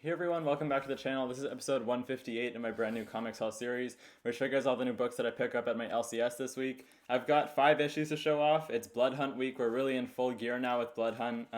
Hey everyone, welcome back to the channel. This is episode 158 in my brand new Comics Haul series, where I show you guys all the new books that I pick up at my LCS this week. I've got 5 issues to show off. It's Blood Hunt week. We're really in full gear now with Blood Hunt.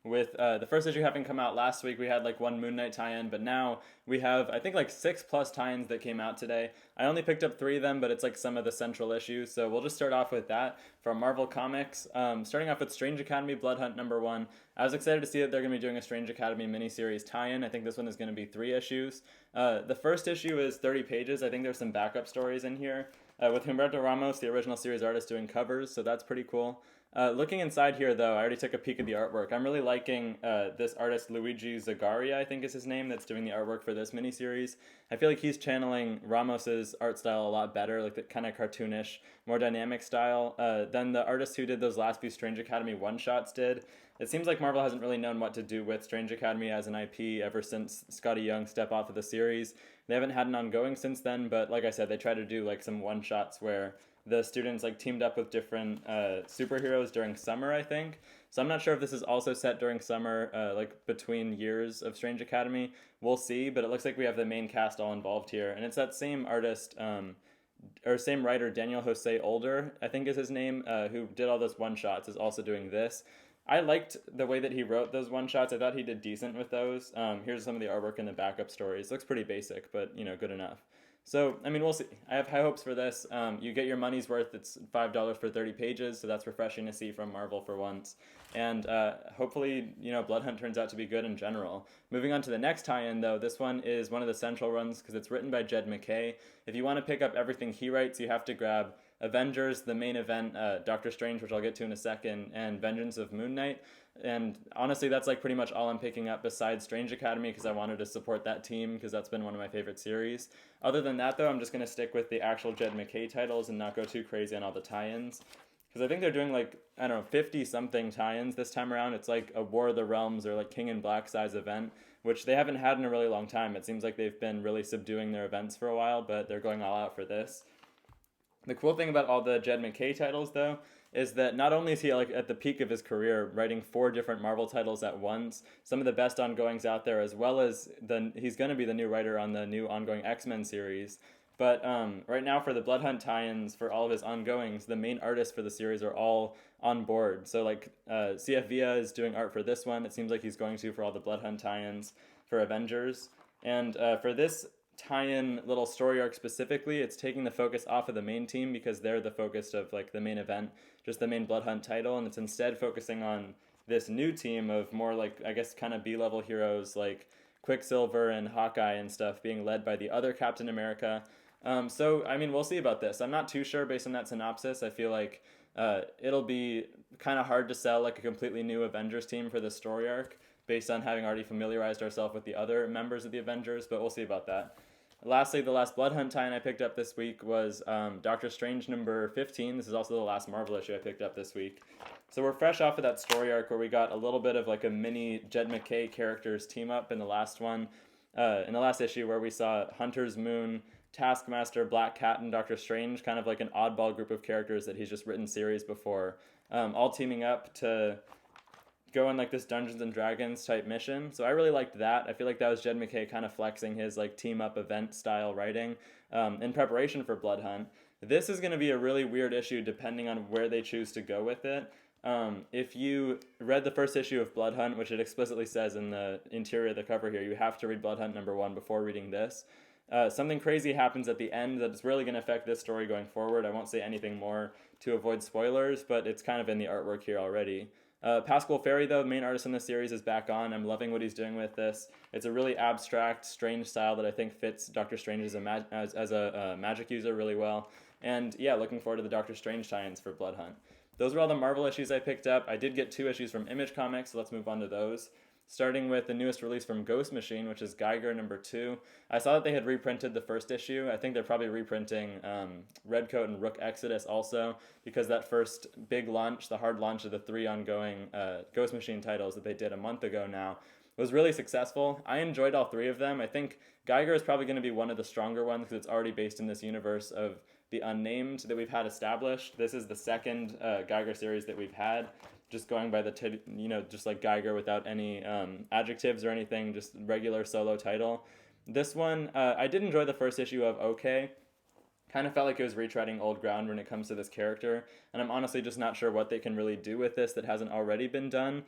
With the first issue having come out last week, we had like one Moon Knight tie-in, but now we have, I think, like 6+ tie-ins that came out today. I only picked up 3 of them, but it's like some of the central issues, so we'll just start off with that from Marvel Comics. Starting off with Strange Academy Blood Hunt #1. I was excited to see that they're going to be doing a Strange Academy miniseries tie-in. I think this one is going to be 3 issues. The first issue is 30 pages. I think there's some backup stories in here, with Humberto Ramos, the original series artist, doing covers, so that's pretty cool. Looking inside here, though, I already took a peek at the artwork. I'm really liking this artist, Luigi Zagaria, I think is his name, that's doing the artwork for this miniseries. I feel like he's channeling Ramos's art style a lot better, like the kind of cartoonish, more dynamic style, than the artist who did those last few Strange Academy one-shots did. It seems like Marvel hasn't really known what to do with Strange Academy as an IP ever since Scotty Young stepped off of the series. They haven't had an ongoing since then, but like I said, they try to do like some one-shots where the students like teamed up with different superheroes during summer, I think. So I'm not sure if this is also set during summer, like between years of Strange Academy. We'll see, but it looks like we have the main cast all involved here. And it's that same artist, or same writer, Daniel Jose Older, I think is his name, who did all those one-shots, is also doing this. I liked the way that he wrote those one-shots. I thought he did decent with those. Here's some of the artwork and the backup stories. Looks pretty basic, but, you know, good enough. So, I mean, we'll see. I have high hopes for this. You get your money's worth. It's $5 for 30 pages, so that's refreshing to see from Marvel for once. And hopefully, you know, Blood Hunt turns out to be good in general. Moving on to the next tie-in, though, this one is one of the central runs because it's written by Jed MacKay. If you want to pick up everything he writes, you have to grab Avengers, the main event, Doctor Strange, which I'll get to in a second, and Vengeance of Moon Knight. And honestly, that's like pretty much all I'm picking up besides Strange Academy because I wanted to support that team because that's been one of my favorite series. Other than that, though, I'm just going to stick with the actual Jed MacKay titles and not go too crazy on all the tie-ins. Because I think they're doing like, I don't know, 50-something tie-ins this time around. It's like a War of the Realms or like King in Black size event, which they haven't had in a really long time. It seems like they've been really subduing their events for a while, but they're going all out for this. The cool thing about all the Jed MacKay titles, though, is that not only is he like at the peak of his career writing 4 different Marvel titles at once, some of the best ongoings out there, as well as he's going to be the new writer on the new ongoing X-Men series. But right now for the Blood Hunt tie-ins, for all of his ongoings, the main artists for the series are all on board. So like CF Villa is doing art for this one. It seems like he's going to for all the Blood Hunt tie-ins for Avengers. And for this tie-in little story arc specifically, it's taking the focus off of the main team because they're the focus of like the main event, just the main Blood Hunt title, and it's instead focusing on this new team of more like, I guess, kind of B-level heroes like Quicksilver and Hawkeye and stuff being led by the other Captain America. So, I mean, we'll see about this. I'm not too sure based on that synopsis. I feel like it'll be kind of hard to sell like a completely new Avengers team for this story arc based on having already familiarized ourselves with the other members of the Avengers, but we'll see about that. Lastly, the last Blood Hunt tie-in I picked up this week was Doctor Strange #15. This is also the last Marvel issue I picked up this week. So we're fresh off of that story arc where we got a little bit of like a mini Jed MacKay characters team up in the last one, in the last issue where we saw Hunter's Moon, Taskmaster, Black Cat, and Doctor Strange, kind of like an oddball group of characters that he's just written series before, all teaming up to go on like this Dungeons and Dragons type mission. So I really liked that. I feel like that was Jed MacKay kind of flexing his like team up event style writing in preparation for Blood Hunt. This is going to be a really weird issue depending on where they choose to go with it. If you read the first issue of Blood Hunt, which it explicitly says in the interior of the cover here, you have to read Blood Hunt #1 before reading this. Something crazy happens at the end that is really going to affect this story going forward. I won't say anything more to avoid spoilers, but it's kind of in the artwork here already. Pascal Ferry, though, main artist in this series, is back on. I'm loving what he's doing with this. It's a really abstract, strange style that I think fits Doctor Strange as a magic user really well. And yeah, looking forward to the Doctor Strange tie-ins for Blood Hunt. Those were all the Marvel issues I picked up. I did get 2 issues from Image Comics, so let's move on to those. Starting with the newest release from Ghost Machine, which is Geiger #2. I saw that they had reprinted the first issue. I think they're probably reprinting Redcoat and Rook Exodus also, because that first big launch, the hard launch of the 3 ongoing Ghost Machine titles that they did a month ago now, was really successful. I enjoyed all 3 of them. I think Geiger is probably going to be one of the stronger ones because it's already based in this universe of the Unnamed that we've had established. This is the second Geiger series that we've had. just going by the just like Geiger without any adjectives or anything, just regular solo title. This one, I did enjoy the first issue of Okay. Kind of felt like it was retreading old ground when it comes to this character, and I'm honestly just not sure what they can really do with this that hasn't already been done.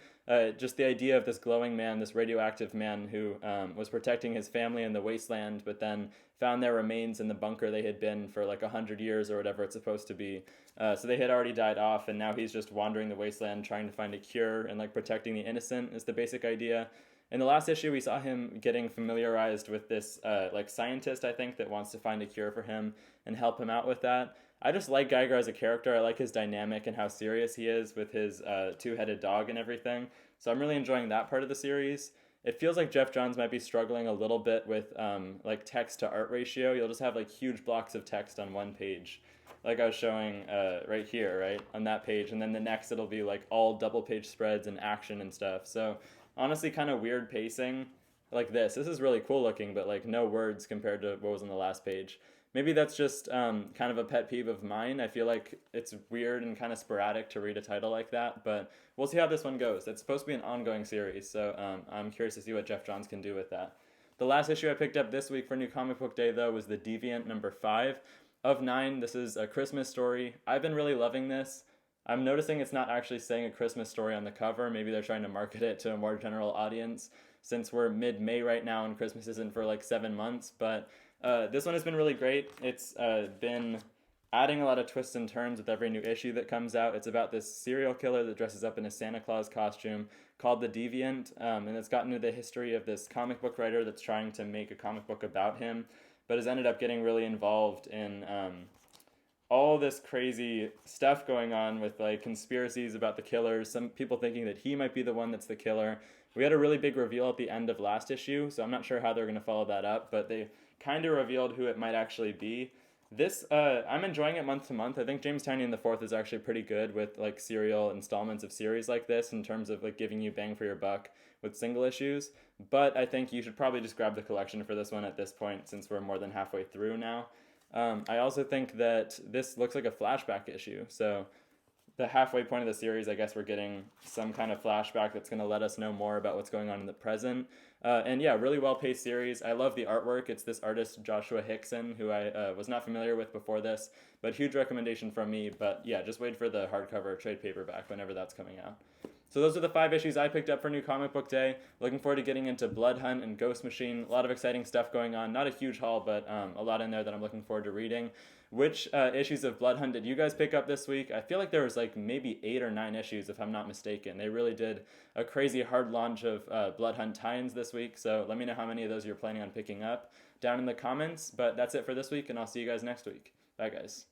Just the idea of this glowing man, this radioactive man who was protecting his family in the wasteland, but then found their remains in the bunker they had been for like 100 years or whatever it's supposed to be. So they had already died off, and now he's just wandering the wasteland trying to find a cure and like protecting the innocent is the basic idea. In the last issue, we saw him getting familiarized with this like scientist, I think, that wants to find a cure for him and help him out with that. I just like Geiger as a character. I like his dynamic and how serious he is with his two-headed dog and everything. So I'm really enjoying that part of the series. It feels like Jeff Johns might be struggling a little bit with like text to art ratio. You'll just have like huge blocks of text on one page, like I was showing right here, right on that page, and then the next it'll be like all double page spreads and action and stuff. So honestly, kind of weird pacing. Like this is really cool looking, but like no words compared to what was on the last page. Maybe that's just kind of a pet peeve of mine. I feel like it's weird and kind of sporadic to read a title like that, but we'll see how this one goes. It's supposed to be an ongoing series, so I'm curious to see what Jeff Johns can do with that. The last issue I picked up this week for New Comic Book Day, though, was The Deviant number 5 of 9. This is a Christmas story. I've been really loving this. I'm noticing it's not actually saying a Christmas story on the cover. Maybe they're trying to market it to a more general audience since we're mid-May right now and Christmas isn't for like 7 months, but this one has been really great. It's been adding a lot of twists and turns with every new issue that comes out. It's about this serial killer that dresses up in a Santa Claus costume called the Deviant, and it's gotten into the history of this comic book writer that's trying to make a comic book about him, but has ended up getting really involved in all this crazy stuff going on with like conspiracies about the killers, some people thinking that he might be the one that's the killer. We had a really big reveal at the end of last issue, so I'm not sure how they're going to follow that up, but they kind of revealed who it might actually be. This, I'm enjoying it month to month. I think James Tynion IV is actually pretty good with like serial installments of series like this in terms of like giving you bang for your buck with single issues, but I think you should probably just grab the collection for this one at this point since we're more than halfway through now. I also think that this looks like a flashback issue, so the halfway point of the series, I guess we're getting some kind of flashback that's going to let us know more about what's going on in the present. And yeah, really well-paced series. I love the artwork. It's this artist, Joshua Hickson, who I was not familiar with before this, but huge recommendation from me. But yeah, just wait for the hardcover trade paperback whenever that's coming out. So those are the 5 issues I picked up for New Comic Book Day. Looking forward to getting into Blood Hunt and Ghost Machine. A lot of exciting stuff going on. Not a huge haul, but a lot in there that I'm looking forward to reading. Which issues of Blood Hunt did you guys pick up this week? I feel like there was like maybe 8 or 9 issues, if I'm not mistaken. They really did a crazy hard launch of Blood Hunt tie-ins this week, so let me know how many of those you're planning on picking up down in the comments. But that's it for this week, and I'll see you guys next week. Bye, guys.